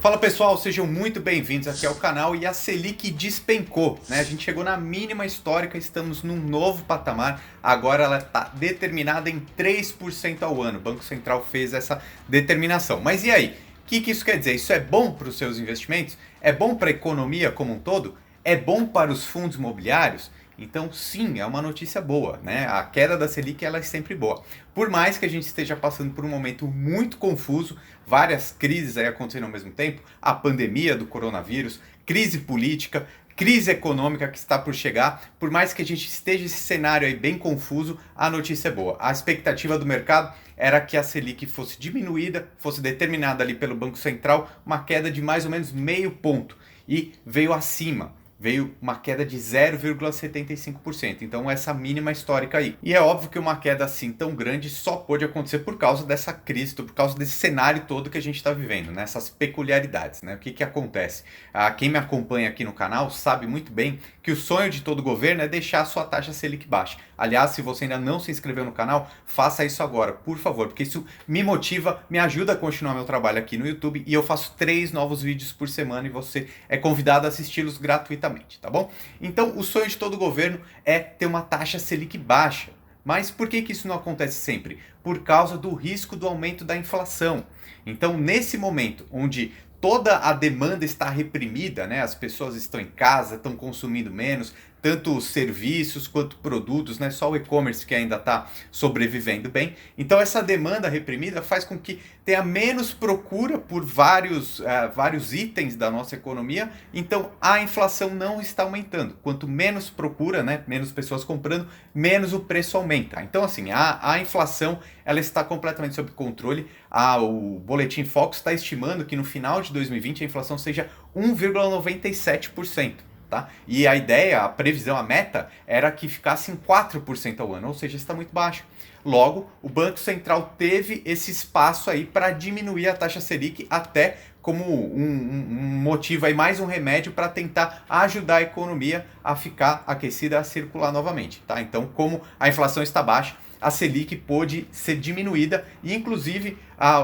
Fala pessoal, sejam muito bem-vindos aqui ao canal. E a Selic despencou, né? A gente chegou na mínima histórica, estamos num novo patamar. Agora ela está determinada em 3% ao ano. O Banco Central fez essa determinação. Mas e aí? O que isso quer dizer? Isso é bom para os seus investimentos? É bom para a economia como um todo? É bom para os fundos imobiliários? Então, sim, é uma notícia boa, né? A queda da Selic ela é sempre boa. Por mais que a gente esteja passando por um momento muito confuso, várias crises aí acontecendo ao mesmo tempo, a pandemia do coronavírus, crise política, crise econômica que está por chegar, por mais que a gente esteja esse cenário aí bem confuso, a notícia é boa. A expectativa do mercado era que a Selic fosse diminuída, fosse determinada ali pelo Banco Central, uma queda de mais ou menos meio ponto, e veio acima. Veio uma queda de 0,75%, então essa mínima histórica aí. E é óbvio que uma queda assim tão grande só pode acontecer por causa dessa crise, por causa desse cenário todo que a gente está vivendo, né? Essas peculiaridades, né? O que acontece? Quem me acompanha aqui no canal sabe muito bem que o sonho de todo governo é deixar a sua taxa Selic baixa. Aliás, se você ainda não se inscreveu no canal, faça isso agora, por favor, porque isso me motiva, me ajuda a continuar meu trabalho aqui no YouTube, e eu faço 3 novos vídeos por semana e você é convidado a assisti-los gratuitamente, tá bom? Então, o sonho de todo governo é ter uma taxa Selic baixa. Mas por que isso não acontece sempre? Por causa do risco do aumento da inflação. Então, nesse momento onde toda a demanda está reprimida, né? As pessoas estão em casa, estão consumindo menos, tanto serviços quanto produtos, né? Só o e-commerce que ainda está sobrevivendo bem. Então essa demanda reprimida faz com que tenha menos procura por vários itens da nossa economia, então a inflação não está aumentando. Quanto menos procura, né? Menos pessoas comprando, menos o preço aumenta. Então assim, a inflação ela está completamente sob controle. O Boletim Focus está estimando que no final de 2020 a inflação seja 1,97%. Tá? E a ideia, a previsão, a meta era que ficasse em 4% ao ano, ou seja, está muito baixo. Logo, o Banco Central teve esse espaço aí para diminuir a taxa Selic, até como um motivo aí, mais um remédio para tentar ajudar a economia a ficar aquecida, a circular novamente. Tá? Então, como a inflação está baixa, a Selic pôde ser diminuída e, inclusive,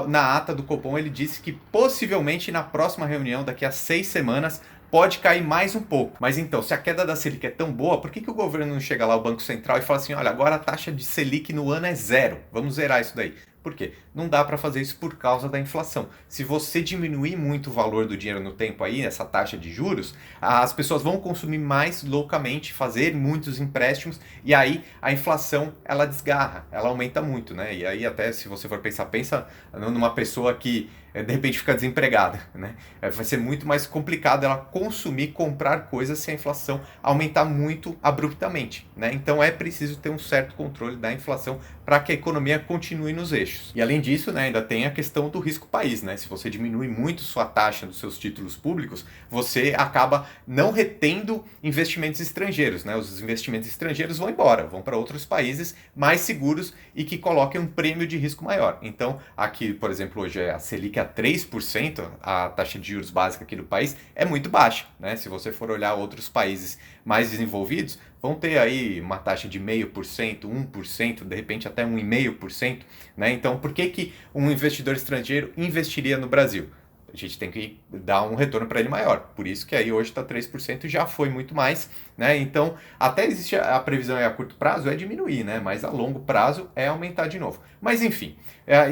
na ata do Copom ele disse que possivelmente na próxima reunião, daqui a 6 semanas, pode cair mais um pouco. Mas então, se a queda da Selic é tão boa, por que o governo não chega lá, o Banco Central, e fala assim, olha, agora a taxa de Selic no ano é 0, vamos zerar isso daí? Por quê? Não dá para fazer isso por causa da inflação. Se você diminuir muito o valor do dinheiro no tempo aí, essa taxa de juros, as pessoas vão consumir mais loucamente, fazer muitos empréstimos, e aí a inflação ela desgarra, ela aumenta muito, né? E aí até se você for pensa numa pessoa que de repente fica desempregada, né? Vai ser muito mais complicado ela consumir, comprar coisas se a inflação aumentar muito abruptamente, né? Então é preciso ter um certo controle da inflação para que a economia continue nos eixos. E além disso, né, ainda tem a questão do risco país, né? Se você diminui muito sua taxa dos seus títulos públicos, você acaba não retendo investimentos estrangeiros, né? Os investimentos estrangeiros vão embora, vão para outros países mais seguros e que coloquem um prêmio de risco maior. Então, aqui, por exemplo, hoje a Selic a 3%, a taxa de juros básica aqui do país é muito baixa, né? Se você for olhar outros países mais desenvolvidos, vão ter aí uma taxa de 0,5%, 1%, de repente até 1,5%, né? Então, por que um investidor estrangeiro investiria no Brasil? A gente tem que dar um retorno para ele maior. Por isso que aí hoje está 3%, já foi muito mais, né? Então, até existe a previsão a curto prazo é diminuir, né? Mas a longo prazo é aumentar de novo. Mas enfim,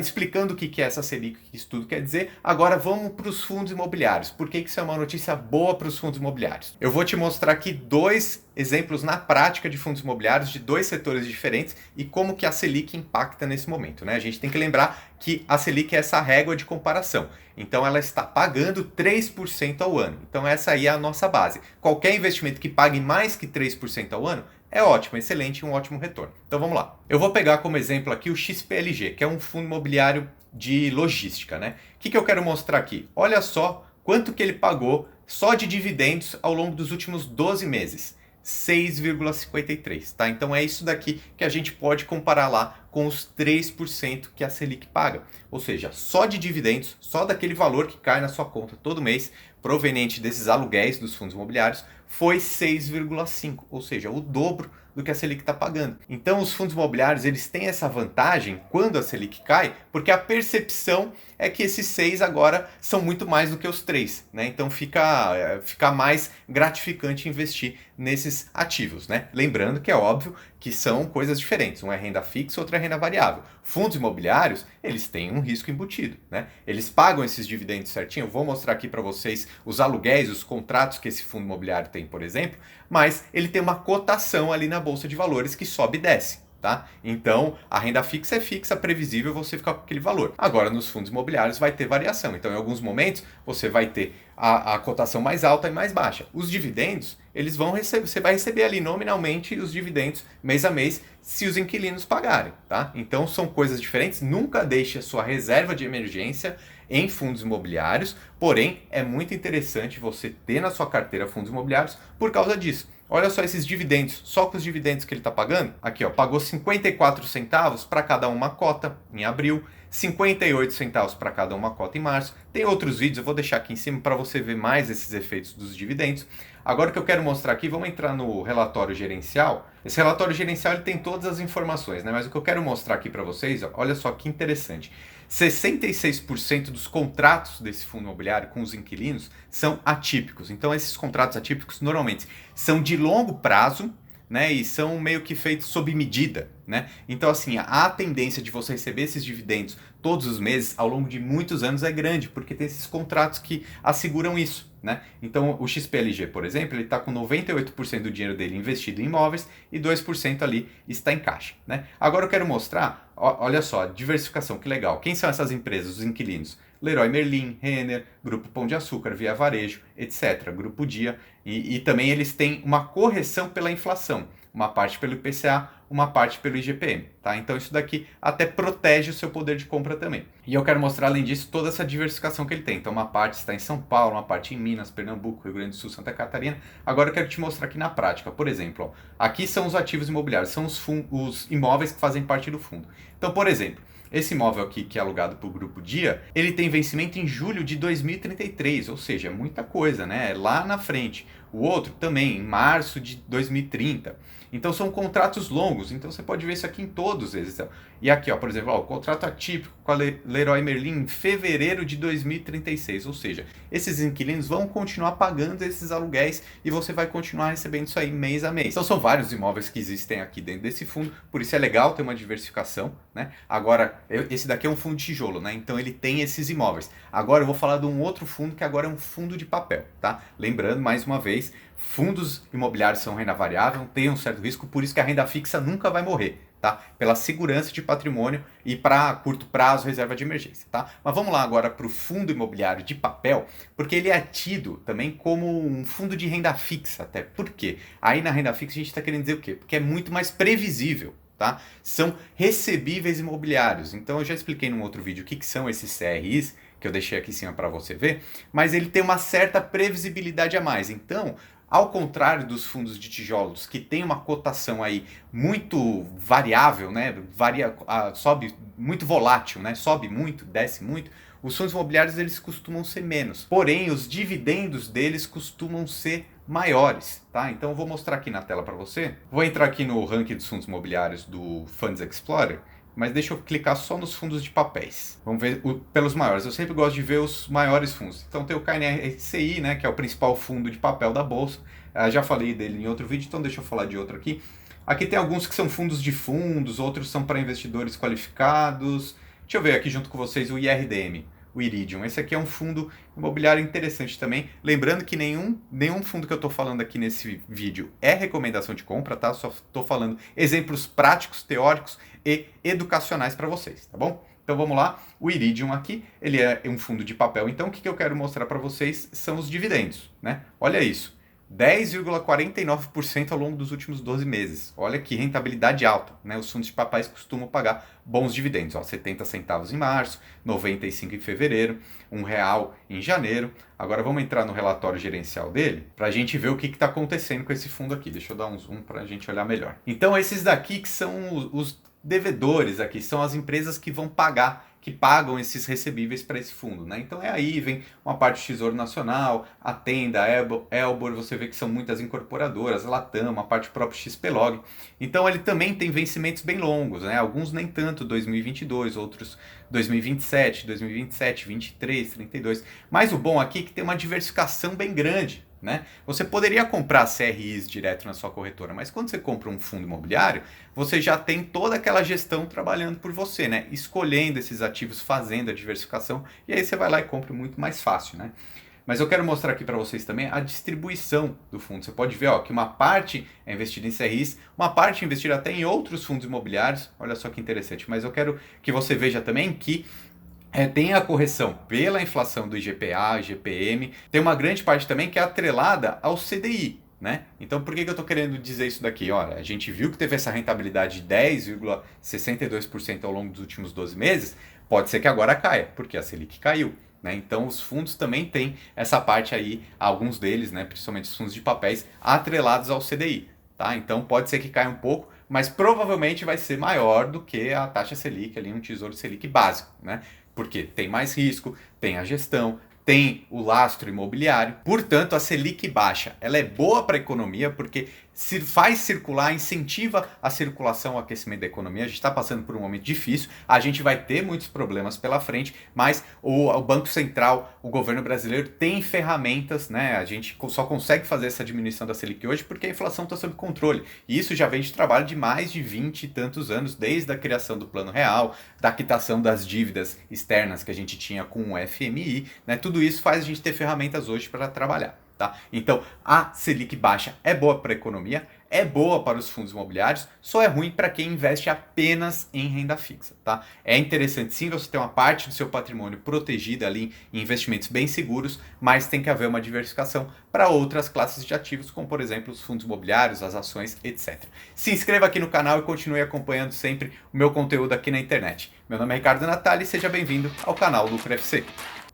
explicando o que é essa Selic, o que isso tudo quer dizer, agora vamos para os fundos imobiliários. Por que isso é uma notícia boa para os fundos imobiliários? Eu vou te mostrar aqui 2 exemplos na prática de fundos imobiliários de 2 setores diferentes e como que a Selic impacta nesse momento, né? A gente tem que lembrar que a Selic é essa régua de comparação. Então ela está pagando 3% ao ano. Então essa aí é a nossa base. Qualquer investimento que pague mais que 3% ao ano é ótimo, excelente, um ótimo retorno. Então vamos lá. Eu vou pegar como exemplo aqui o XPLG, que é um fundo imobiliário de logística, né? O que eu quero mostrar aqui? Olha só quanto que ele pagou só de dividendos ao longo dos últimos 12 meses. 6,53, tá? Então é isso daqui que a gente pode comparar lá com os 3% que a Selic paga. Ou seja, só de dividendos, só daquele valor que cai na sua conta todo mês, proveniente desses aluguéis dos fundos imobiliários, foi 6,5, ou seja, o dobro do que a Selic está pagando. Então os fundos imobiliários eles têm essa vantagem quando a Selic cai, porque a percepção é que esses 6 agora são muito mais do que os 3, né? Então fica mais gratificante investir nesses ativos, né? Lembrando que é óbvio que são coisas diferentes. Um é renda fixa, outro é renda variável. Fundos imobiliários, eles têm um risco embutido, né? Eles pagam esses dividendos certinho. Eu vou mostrar aqui para vocês os aluguéis, os contratos que esse fundo imobiliário tem, por exemplo, mas ele tem uma cotação ali na bolsa de valores que sobe e desce. Tá? Então, a renda fixa é fixa, previsível, você fica com aquele valor. Agora, nos fundos imobiliários vai ter variação. Então, em alguns momentos, você vai ter a cotação mais alta e mais baixa. Os dividendos, eles vão receber, você vai receber ali nominalmente os dividendos mês a mês, se os inquilinos pagarem. Tá? Então, são coisas diferentes. Nunca deixe a sua reserva de emergência em fundos imobiliários, porém, é muito interessante você ter na sua carteira fundos imobiliários por causa disso. Olha só esses dividendos, só com os dividendos que ele está pagando. Aqui, ó, pagou 54 centavos para cada uma cota em abril, 58 centavos para cada uma cota em março. Tem outros vídeos, eu vou deixar aqui em cima para você ver mais esses efeitos dos dividendos. Agora o que eu quero mostrar aqui, vamos entrar no relatório gerencial. Esse relatório gerencial ele tem todas as informações, né? Mas o que eu quero mostrar aqui para vocês, ó, olha só que interessante. 66% dos contratos desse fundo imobiliário com os inquilinos são atípicos. Então, esses contratos atípicos normalmente são de longo prazo, né, e são meio que feitos sob medida, né? Então, assim, a tendência de você receber esses dividendos todos os meses, ao longo de muitos anos, é grande, porque tem esses contratos que asseguram isso, né? Então, o XPLG, por exemplo, ele está com 98% do dinheiro dele investido em imóveis e 2% ali está em caixa, né? Agora eu quero mostrar, olha só, diversificação, que legal. Quem são essas empresas, os inquilinos? Leroy Merlin, Renner, Grupo Pão de Açúcar, Via Varejo, etc. Grupo Dia. E também eles têm uma correção pela inflação. Uma parte pelo IPCA, uma parte pelo IGPM. Tá? Então isso daqui até protege o seu poder de compra também. E eu quero mostrar, além disso, toda essa diversificação que ele tem. Então uma parte está em São Paulo, uma parte em Minas, Pernambuco, Rio Grande do Sul, Santa Catarina. Agora eu quero te mostrar aqui na prática. Por exemplo, ó, aqui são os ativos imobiliários, são os imóveis que fazem parte do fundo. Então, por exemplo, esse imóvel aqui, que é alugado para o Grupo Dia, ele tem vencimento em julho de 2033, ou seja, muita coisa, né? Lá na frente. O outro também, em março de 2030. Então são contratos longos, então você pode ver isso aqui em todos eles. E aqui, ó, por exemplo, ó, o contrato atípico com a Leroy Merlin em fevereiro de 2036, ou seja, esses inquilinos vão continuar pagando esses aluguéis e você vai continuar recebendo isso aí mês a mês. Então são vários imóveis que existem aqui dentro desse fundo, por isso é legal ter uma diversificação, né? Agora, esse daqui é um fundo de tijolo, né? Então ele tem esses imóveis. Agora eu vou falar de um outro fundo que agora é um fundo de papel, tá? Lembrando, mais uma vez, fundos imobiliários são renda variável, tem um certo risco, por isso que a renda fixa nunca vai morrer, tá? Pela segurança de patrimônio e para curto prazo, reserva de emergência, tá? Mas vamos lá agora para o fundo imobiliário de papel, porque ele é tido também como um fundo de renda fixa, até. Por quê? Aí na renda fixa a gente está querendo dizer o quê? Porque é muito mais previsível. Tá? São recebíveis imobiliários. Então eu já expliquei num outro vídeo o que são esses CRIs, que eu deixei aqui em cima para você ver, mas ele tem uma certa previsibilidade a mais. Então, ao contrário dos fundos de tijolos, que tem uma cotação aí muito variável, né? Sobe muito volátil, né? Sobe muito, desce muito. Os fundos imobiliários eles costumam ser menos. Porém, os dividendos deles costumam ser maiores, tá? Então eu vou mostrar aqui na tela para você. Vou entrar aqui no ranking dos fundos imobiliários do Funds Explorer, mas deixa eu clicar só nos fundos de papéis. Vamos ver pelos maiores. Eu sempre gosto de ver os maiores fundos. Então tem o KNRCI, né, que é o principal fundo de papel da bolsa. Já falei dele em outro vídeo, então deixa eu falar de outro aqui. Aqui tem alguns que são fundos de fundos, outros são para investidores qualificados. Deixa eu ver aqui junto com vocês o IRDM. O Iridium. Esse aqui é um fundo imobiliário interessante também. Lembrando que nenhum fundo que eu estou falando aqui nesse vídeo é recomendação de compra, tá? Só estou falando exemplos práticos, teóricos e educacionais para vocês, tá bom? Então vamos lá. O Iridium aqui, ele é um fundo de papel. Então o que eu quero mostrar para vocês são os dividendos, né? Olha isso. 10,49% ao longo dos últimos 12 meses. Olha que rentabilidade alta, né? Os fundos de papéis costumam pagar bons dividendos, ó, 70 centavos em março, 95 em fevereiro, R$1 em janeiro. Agora vamos entrar no relatório gerencial dele para a gente ver o que está acontecendo com esse fundo aqui. Deixa eu dar um zoom para a gente olhar melhor. Então esses daqui que são os devedores aqui, são as empresas que vão pagar, que pagam esses recebíveis para esse fundo, né? Então aí vem uma parte do Tesouro Nacional, a Tenda, a Elbor, você vê que são muitas incorporadoras, a Latam, a parte própria XPlog. Então ele também tem vencimentos bem longos, né? Alguns nem tanto 2022, outros 2027, 2027, 23, 32. Mas o bom aqui é que tem uma diversificação bem grande, né? Você poderia comprar CRIs direto na sua corretora, mas quando você compra um fundo imobiliário, você já tem toda aquela gestão trabalhando por você, né? Escolhendo esses ativos, fazendo a diversificação, e aí você vai lá e compra muito mais fácil, né? Mas eu quero mostrar aqui para vocês também a distribuição do fundo. Você pode ver ó, que uma parte é investida em CRIs, uma parte é investida até em outros fundos imobiliários. Olha só que interessante. Mas eu quero que você veja também que tem a correção pela inflação do IGPA, IGPM, tem uma grande parte também que é atrelada ao CDI, né? Então por que eu estou querendo dizer isso daqui? Olha, a gente viu que teve essa rentabilidade de 10,62% ao longo dos últimos 12 meses, pode ser que agora caia, porque a Selic caiu. Né? Então os fundos também têm essa parte aí, alguns deles, né, principalmente os fundos de papéis, atrelados ao CDI. Tá? Então pode ser que caia um pouco, mas provavelmente vai ser maior do que a taxa Selic, ali um Tesouro Selic básico, né? Porque tem mais risco, tem a gestão, tem o lastro imobiliário. Portanto, a Selic baixa, ela é boa para a economia porque se faz circular, incentiva a circulação, o aquecimento da economia. A gente está passando por um momento difícil, a gente vai ter muitos problemas pela frente, mas o Banco Central, o governo brasileiro tem ferramentas, né? A gente só consegue fazer essa diminuição da Selic hoje porque a inflação está sob controle. E isso já vem de trabalho de mais de 20 e tantos anos, desde a criação do Plano Real, da quitação das dívidas externas que a gente tinha com o FMI, né? Tudo isso faz a gente ter ferramentas hoje para trabalhar. Tá? Então, a Selic baixa é boa para a economia, é boa para os fundos imobiliários, só é ruim para quem investe apenas em renda fixa. Tá? É interessante sim você ter uma parte do seu patrimônio protegida ali em investimentos bem seguros, mas tem que haver uma diversificação para outras classes de ativos, como por exemplo os fundos imobiliários, as ações, etc. Se inscreva aqui no canal e continue acompanhando sempre o meu conteúdo aqui na internet. Meu nome é Ricardo Natali e seja bem-vindo ao canal Lucro FC.